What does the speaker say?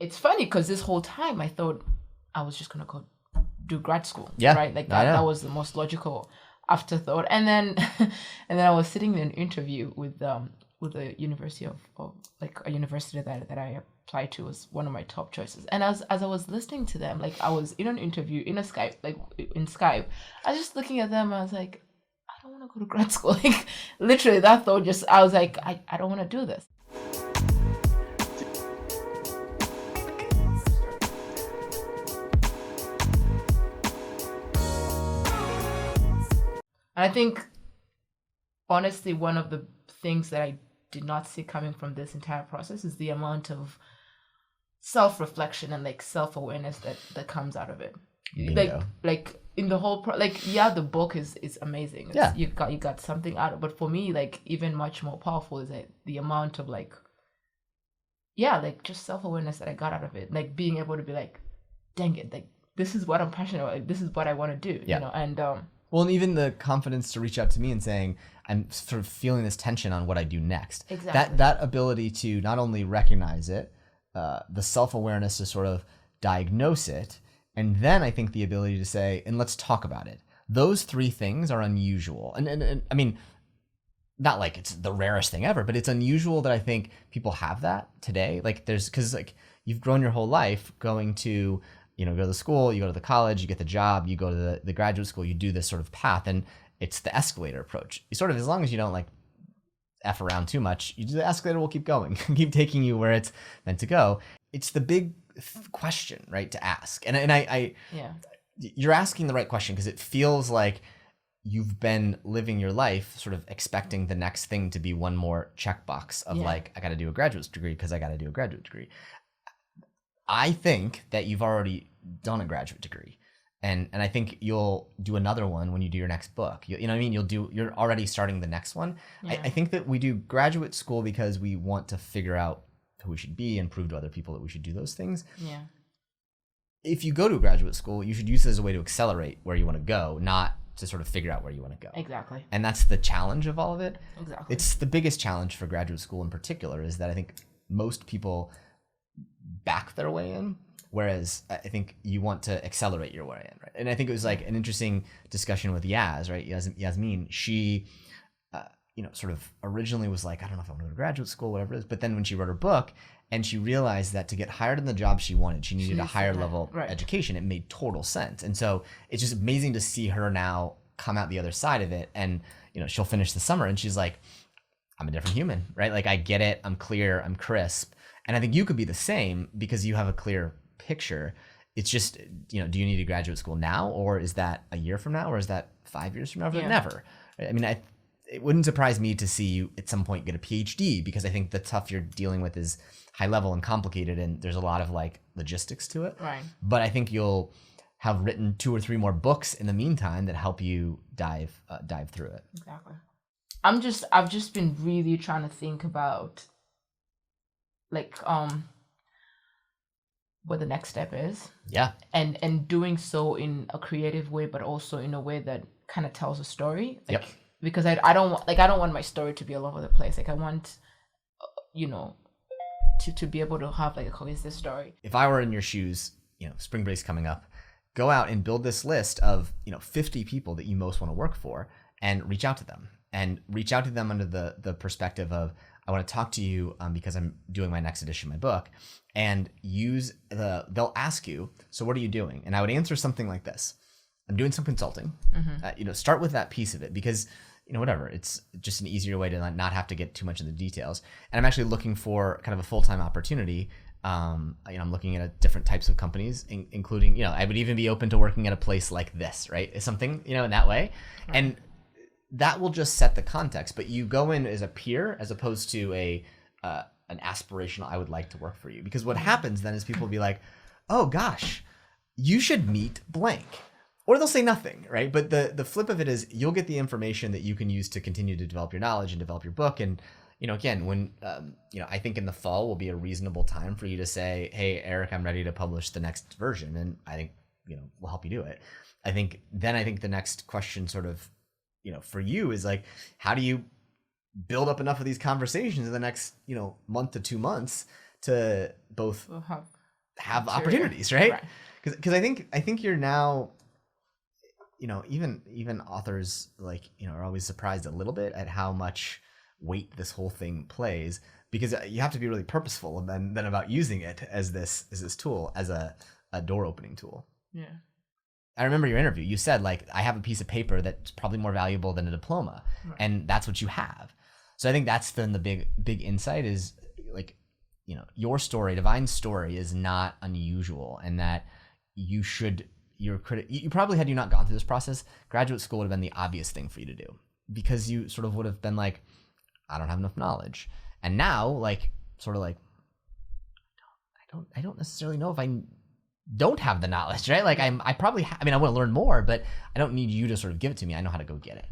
it's funny because this whole time I thought I was just gonna go do grad school. Yeah, Right. Like that was the most logical afterthought. And then and then I was sitting in an interview with a university of like a university that I applied to was one of my top choices. And as I was listening to them, like I was in an interview in Skype, I was just looking at them. I was like, I don't want to go to grad school. Like literally that thought just, I was like, I don't want to do this. And I think, honestly, one of the things that I did not see coming from this entire process is the amount of self-reflection and like self-awareness that comes out of it. Like in the whole the book is amazing. You got something out of it. But for me, like even much more powerful is like the amount of like just self-awareness that I got out of it. Like being able to be like, dang it, like this is what I'm passionate about. Like, this is what I want to do. You know, and well, and even the confidence to reach out to me and saying, I'm sort of feeling this tension on what I do next. Exactly. That ability to not only recognize it, the self-awareness to sort of diagnose it, and then I think the ability to say, and let's talk about it. Those three things are unusual. And I mean, not like it's the rarest thing ever, but it's unusual that I think people have that today. Like because like you've grown your whole life going to, go to the school, you go to the college, you get the job, you go to the graduate school, you do this sort of path, and it's the escalator approach. You sort of, as long as you don't like F around too much, the escalator will keep going, keep taking you where it's meant to go. It's the big question, right, to ask. And you're asking the right question because it feels like you've been living your life sort of expecting the next thing to be one more checkbox of like, I got to do a graduate degree because I got to do a graduate degree. I think that you've already done a graduate degree, and I think you'll do another one when you do your next book. You know what I mean? You're already starting the next one. I think that we do graduate school because we want to figure out who we should be and prove to other people that we should do those things. Yeah. If you go to graduate school, you should use it as a way to accelerate where you want to go, not to sort of figure out where you want to go. Exactly. And that's the challenge of all of it. Exactly. It's the biggest challenge for graduate school in particular is that I think most people back their way in, whereas I think you want to accelerate your way in, right? And I think it was like an interesting discussion with Yaz, right? Yasmin, she, sort of originally was like, I don't know if I want to go to graduate school, whatever it is. But then when she wrote her book and she realized that to get hired in the job she wanted, she needed a higher level education. It made total sense. And so it's just amazing to see her now come out the other side of it. And, she'll finish the summer and she's like, I'm a different human, right? Like I get it. I'm clear. I'm crisp. And I think you could be the same because you have a clear picture. It's just, do you need a graduate school now, or is that a year from now, or is that 5 years from now? Never. I mean, it wouldn't surprise me to see you at some point get a PhD, because I think the stuff you're dealing with is high level and complicated, and there's a lot of like logistics to it. Right. But I think you'll have written 2 or 3 more books in the meantime that help you dive through it. Exactly. I've just been really trying to think about like what the next step is. Yeah. And doing so in a creative way, but also in a way that kind of tells a story. Like, because I don't want my story to be all over the place. Like I want, to be able to have like a cohesive story. If I were in your shoes, spring break's coming up, go out and build this list of 50 people that you most want to work for, and reach out to them. And reach out to them under the perspective of, I want to talk to you because I'm doing my next edition of my book, and they'll ask you, so what are you doing? And I would answer something like this: I'm doing some consulting. Mm-hmm. Start with that piece of it, because whatever, it's just an easier way to not have to get too much into the details. And I'm actually looking for kind of a full-time opportunity. I'm looking at different types of companies, including, I would even be open to working at a place like this, right? It's something, in that way. Right. And that will just set the context, but you go in as a peer as opposed to an aspirational, I would like to work for you. Because what happens then is people will be like, oh gosh, you should meet blank. Or they'll say nothing, right? But the flip of it is you'll get the information that you can use to continue to develop your knowledge and develop your book. And, again, when, I think in the fall will be a reasonable time for you to say, hey, Eric, I'm ready to publish the next version. And I think, we'll help you do it. I think the next question sort of, for you is like, how do you build up enough of these conversations in the next, month to 2 months to both have Material. opportunities, right? Right. Because I think you're now, even authors like, are always surprised a little bit at how much weight this whole thing plays, because you have to be really purposeful and then about using it as this tool, as a door opening tool. Yeah. I remember your interview. You said, like, I have a piece of paper that's probably more valuable than a diploma, Right. and that's what you have. So I think that's then the big insight is, like, your story, Divine's story, is not unusual, and that you probably, had you not gone through this process, graduate school would have been the obvious thing for you to do, because you sort of would have been like, I don't have enough knowledge. And now, like, sort of like, I don't necessarily know if I don't have the knowledge, right? Like, I probably, I want to learn more, but I don't need you to sort of give it to me. I know how to go get it.